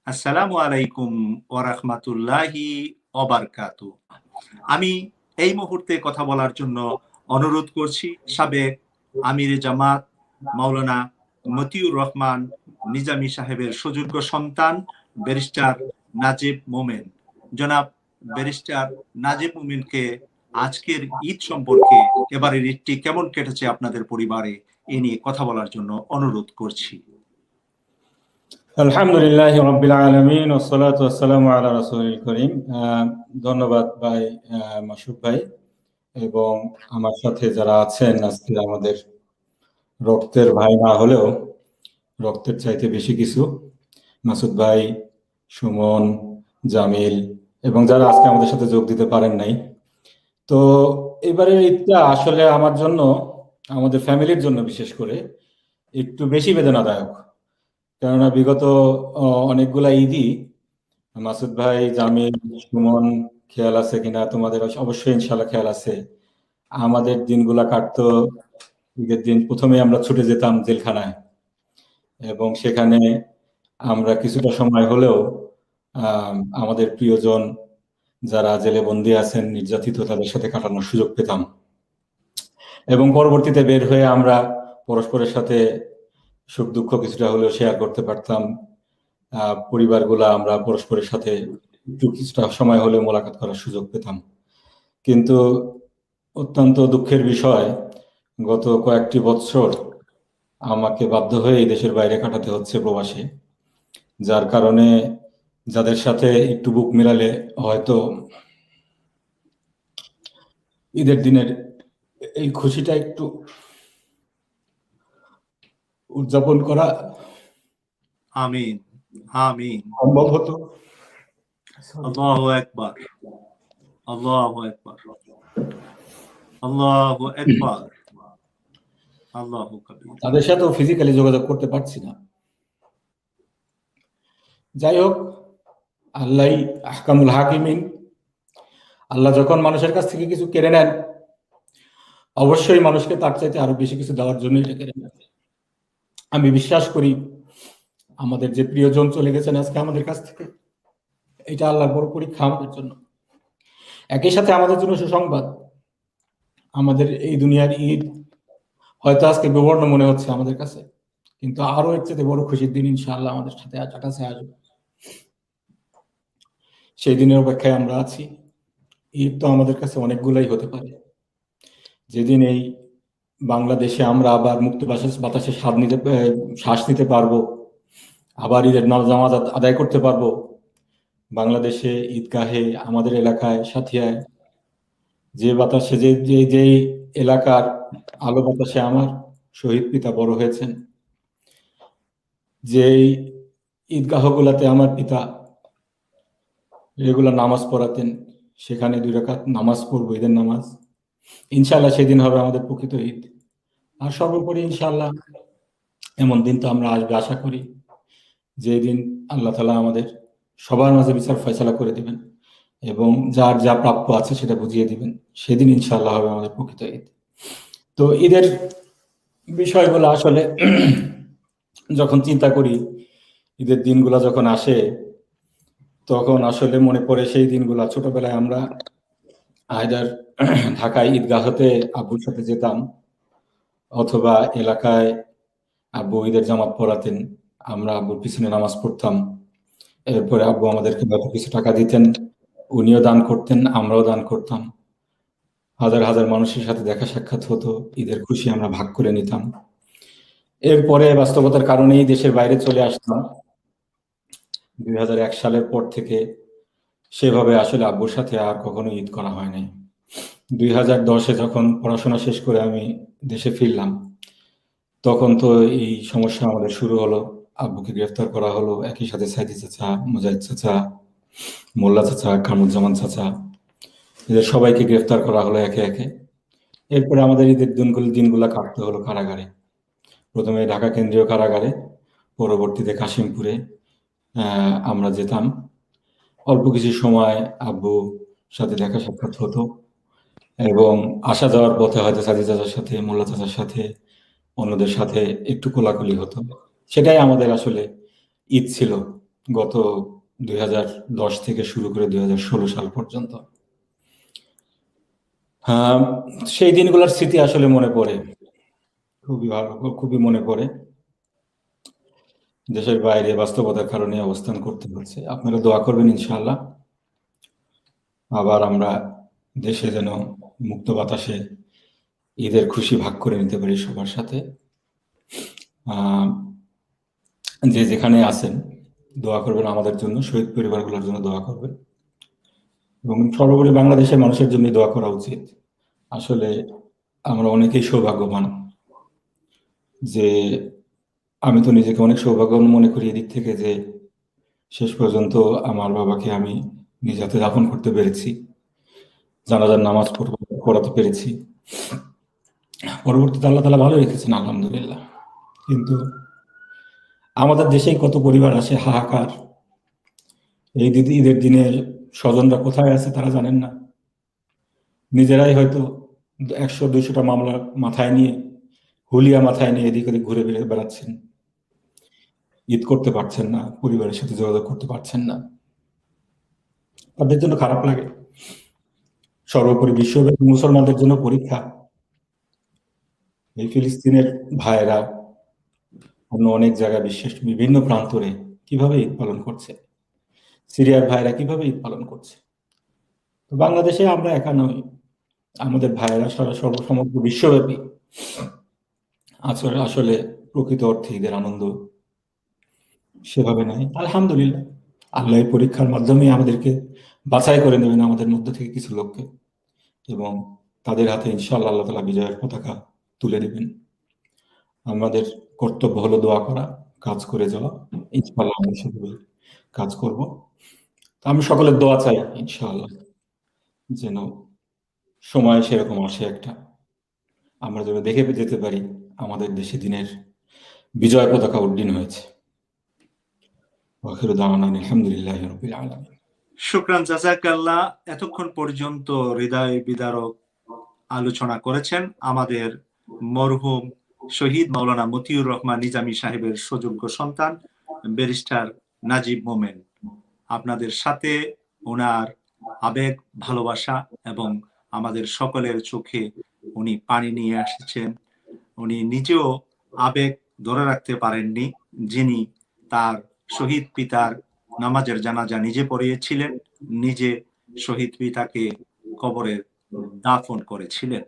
আসসালামু আলাইকুম ওয়া রাহমাতুল্লাহি ওয়া বারাকাতুহু। আমি এই মুহূর্তে কথা বলার জন্য অনুরোধ করছি সাবেক আমিরে জামাত মাওলানা মতিউর রহমান নিজামী সাহেবের সুযোগ্য সন্তান ব্যারিস্টার নাজিব মোমেন। জনাব ব্যারিস্টার নাজিব মোমেনকে আজকের ঈদ সম্পর্কে এবারের ঈদটি কেমন কেটেছে আপনাদের পরিবারে এ নিয়ে কথা বলার জন্য অনুরোধ করছি। আলহামদুলিল্লাহ রাব্বিল আলামিন ওয়াসসালাতু ওয়াসসালামু আলা রাসূলিল কারীম। ধন্যবাদ ভাই মাসুদ ভাই এবং আমার সাথে যারা আছেন আজকে আমাদের রক্তের ভাই না হলেও রক্তের চাইতে বেশি কিছু, মাসুদ ভাই, সুমন, জামিল এবং যারা আজকে আমাদের সাথে যোগ দিতে পারেন নাই। তো এবারের ঈদটা আসলে আমার জন্য, আমাদের ফ্যামিলির জন্য বিশেষ করে একটু বেশি বেদনাদায়ক। কেননা বিগত অনেকগুলা ঈদই মাসুদ ভাই, জামিল, সুমন, খেয়াল আছে কিনা তোমাদের? অবশ্যই ইনশাল্লাহ খেয়াল আছে। আমাদের দিনগুলা কাটতো, ঈদের দিন প্রথমে আমরা ছুটে যেতাম জেলখানায় এবং সেখানে আমরা কিছুটা সময় হলেও আমাদের প্রিয়জন যারা জেলে বন্দী আছেন, নির্যাতিত, তাদের সাথে কাটানোর সুযোগ পেতাম এবং পরবর্তীতে বের হয়ে আমরা পরস্পরের সাথে সুখ দুঃখ কিছুটা হলেও শেয়ার করতে পারতাম। পরিবারগুলা আমরা পরস্পরের সাথে একটু কিছুটা সময় হলেও মোলাকাত করার সুযোগ পেতাম। কিন্তু অত্যন্ত দুঃখের বিষয়, গত কয়েকটি বছর আমাকে বাধ্য হয়ে এই দেশের বাইরে কাটাতে হচ্ছে প্রবাসে, যার কারণে যাদের সাথে একটু বুক মিলালে হয়তো ঈদের দিনের এই খুশিটা একটু উদযাপন করা আমিন আমিন। সম্ভব হতো। আল্লাহু আকবার, আল্লাহু আকবার, আল্লাহু আকবার, আল্লাহু কবির। তাদের সাথেও ফিজিক্যালি যোগাযোগ করতে পারছি না। যাই হোক, আল্লাহ আহকামুল হাকিমিন। আল্লাহ যখন মানুষের কাছ থেকে কিছু কেড়ে নেন, অবশ্যই মানুষকে তার চাইতে আরো বেশি কিছু দেওয়ার জন্য এটা কেড়ে নেন। আমি বিশ্বাস করি আমাদের যে প্রিয়জন চলে গেছেন আজকে আমাদের কাছ থেকে, এটা আল্লাহর বড় পরীক্ষা আমাদের জন্য। একই সাথে আমাদের জন্য সুসংবাদ, আমাদের এই দুনিয়ার ঈদ হয়তো আজকে বিবর্ণ মনে হচ্ছে আমাদের কাছে, কিন্তু আরো এর চেয়ে বড় খুশির দিন ইনশাআল্লাহ আমাদের সাথে কাছে আসবে। সেই দিনের অপেক্ষায় আমরা আছি। ঈদ তো আমাদের কাছে অনেকগুলাই হতে পারে। যেদিন এই বাংলাদেশে আমরা আবার মুক্ত বাতাসে শ্বাস নিতে পারবো, আবার ঈদের নামাজ আদায় করতে পারবো বাংলাদেশে ঈদগাহে, আমাদের এলাকায়, সাথিয়ায়, যে বাতাসে যেই এলাকার আলো বাতাসে আমার শহীদ পিতা বড় হয়েছেন, যেই ঈদগাহগুলাতে আমার পিতা রেগুলার নামাজ পড়াতেন, সেখানে 2 রাকাত নামাজ পড়বো, ঈদের নামাজ। ইনশাআল্লাহ সেদিন হবে আমাদের প্রকৃত ঈদ। আর সর্বোপরি ইনশাআল্লাহ এমন দিন তো আমরা আসবে আশা করি, যে দিন আল্লাহ তাআলা আমাদের সবার মাঝে বিচার ফয়সালা করে দিবেন এবং যার যা প্রাপ্য আছে সেটা বুঝিয়ে দিবেন। সেদিন ইনশাআল্লাহ হবে আমাদের প্রকৃত ঈদ। তো ঈদের বিষয়গুলো আসলে যখন চিন্তা করি, ঈদের দিনগুলা যখন আসে, তখন আসলে মনে পড়ে সেই দিনগুলা। ছোটবেলায় আমরা আইদার ঢাকায় ঈদগাহতে আব্বুর সাথে যেতাম, অথবা এলাকায় আব্বু ঈদের জামাত পড়াতেন, আমরা আব্বুর পিছনে নামাজ পড়তাম। এরপরে আব্বু আমাদেরকে হয়তো কিছু টাকা দিতেন, উনিও দান করতেন, আমরাও দান করতাম। হাজার হাজার মানুষের সাথে দেখা সাক্ষাৎ হতো, ঈদের খুশি আমরা ভাগ করে নিতাম। এরপরে বাস্তবতার কারণেই দেশের বাইরে চলে আসতাম 2001 সালের পর থেকে। সেভাবে আসলে আব্বুর সাথে আর কখনো ঈদ করা হয় নাই। 2010-এ যখন পড়াশোনা শেষ করে আমি দেশে ফিরলাম, তখন তো এই সমস্যা আমাদের শুরু হলো। আব্বুকে গ্রেফতার করা হলো, একই সাথে সাইদি চাচা, মুজাহিদ চাচা, মোল্লা চাচা, কামরুজ্জামান চাচা, এদের সবাইকে গ্রেফতার করা হলো একে একে। এরপরে আমাদের ঈদের দিনগুলা কাটতে হলো কারাগারে। প্রথমে ঢাকা কেন্দ্রীয় কারাগারে, পরবর্তীতে কাশিমপুরে আমরা যেতাম। অল্প কিছু সময় আব্বুর সাথে দেখা সাক্ষাৎ হতো এবং আসা যাওয়ার পথে হয়তো সাদি চাচার সাথে, মোল্লা চাচার সাথে, অন্যদের সাথে একটু কোলাকুলি হতো। সেটাই আমাদের আসলে ঈদ ছিল। গত 2010 থেকে শুরু করে 2016 সাল পর্যন্ত। সেই দিনগুলোর স্মৃতি আসলে মনে পড়ে, খুবই ভালো, খুবই মনে পড়ে। দেশের বাইরে বাস্তবতার কারণে অবস্থান করতে হচ্ছে। আপনারা দোয়া করবেন ইনশাআল্লাহ আবার আমরা দেশে যেন মুক্ত বাতাসে ঈদের খুশি ভাগ করে নিতে পারি সবার সাথে। যে যেখানে আছেন দোয়া করবেন আমাদের জন্য, শহীদ পরিবারগুলোর জন্য দোয়া করবেন, এবং সর্বোপরি বাংলাদেশের মানুষের জন্য দোয়া করা উচিত। আসলে আমরা অনেকেই সৌভাগ্যবান, যে আমি তো নিজেকে অনেক সৌভাগ্যবান মনে করি এদিক থেকে যে শেষ পর্যন্ত আমার বাবাকে আমি নিজ হাতে দাফন করতে পেরেছি, জানাজার নামাজ পড়াতে পেরেছি। পরবর্তীতে আল্লাহ তাআলা ভালো রেখেছেন আলহামদুলিল্লাহ। কিন্তু আমাদের দেশেই কত পরিবার আসে হাহাকার, এই ঈদের দিনে স্বজনরা কোথায় আছে তারা জানেন না, নিজেরাই হয়তো 100-200টা মামলা মাথায় নিয়ে, হুলিয়া মাথায় নিয়ে এদিক ওদিক ঘুরে বেড়াচ্ছেন, ঈদ করতে পারছেন না, পরিবারের সাথে যোগাযোগ করতে পারছেন না, তাদের জন্য খারাপ লাগে। সর্বোপরি বিশ্বব্যাপী মুসলমানদের জন্য পরীক্ষা। এই ফিলিস্তিনের ভাইয়েরা অন্য অনেক জায়গায় বিশ্বের বিভিন্ন প্রান্তরে কিভাবে ঈদ পালন করছে, সিরিয়ার ভাইয়েরা কিভাবে ঈদ পালন করছে। তো বাংলাদেশে আমরা একা নই, আমাদের ভাইয়েরা সমগ্র বিশ্বব্যাপী আসলে প্রকৃত অর্থে ঈদের আনন্দ সেভাবে নাই। আলহামদুলিল্লাহ, আল্লাহ এই পরীক্ষার মাধ্যমে আমাদেরকে বাছাই করে নেবেন আমাদের মধ্যে থেকে কিছু লোককে, এবং তাদের হাতে ইনশাআল্লাহ আল্লাহ তাআলা বিজয়ের পতাকা তুলে দেবেন। আমাদের কর্তব্য হলো দোয়া করা, কাজ করে যাওয়া। ইনশাআল্লাহ আমরা সেভাবে কাজ করব। তো আমি সকলের দোয়া চাই ইনশাআল্লাহ যেন সময় সেরকম আসে একটা, আমরা যেন দেখে যেতে পারি আমাদের দেশে দিনের বিজয় পতাকা উড্ডীন হয়েছে। আখিরু দাওয়ানা আলহামদুলিল্লাহি রাব্বিল আলামিন। শুকরান জাযাকাল্লাহ। এতক্ষণ পর্যন্ত হৃদয় বিদারক আলোচনা করেছেন আমাদের মরহুম শহীদ মাওলানা মতিউর রহমান নিজামী সাহেবের সুযোগ্য সন্তান ব্যারিস্টার নাজিব মোমেন। আপনাদের সাথে ওনার আবেগ, ভালোবাসা এবং আমাদের সকলের চোখে উনি পানি নিয়ে এসেছেন। উনি নিজেও আবেগ ধরে রাখতে পারেননি, যিনি তার শহীদ পিতার নামাজের জানাজা নিজে পড়িয়েছিলেন, নিজে শহীদ পিতাকে কবরে দাফন করেছিলেন।